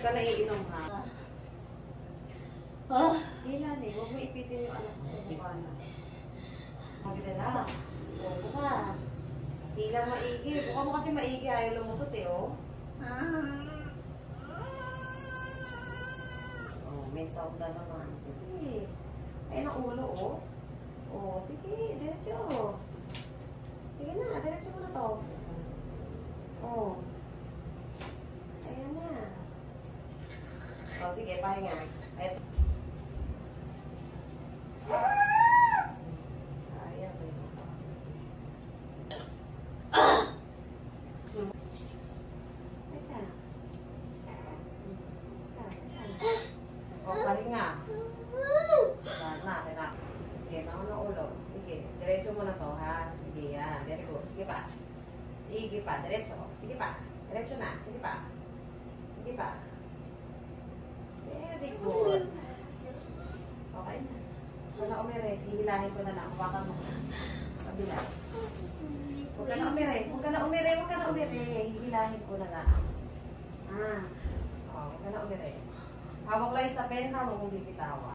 ka naiinom, ha? Ilan eh. Huwag mo ipitin yung anak mo sa mukha na. Magdala. Buka. Di lang maigi. Buka mo kasi maigi. Ayaw lumusot eh, oh. Oh, may sound na naman. Sige. Ayun ang ulo, oh. Oh, sige. Diretso. Sige na. Diretso mo na to. Oh. Ayan na. Oh, sige. Pahinga. Eto. Ayan. Teka. Oh, pahinga. Ayan na. Sige, naman ang ulo. Sige. Diretso mo na to, ha? Sige, yan. Very good. Sige pa. Sige pa. Diretso. Sige pa. Diretso na. Sige pa. Sige pa. Very good. Okay na. Huwag na umire. Hihilahin ko na lang. Hawakan mo. Kabila. Huwag ka na umire. Huwag ka na umire. Huwag ka na umire. Hihilahin ko na lang. Huwag ka na umire. Hawak lang sa pen. Hawak kong bibitawan.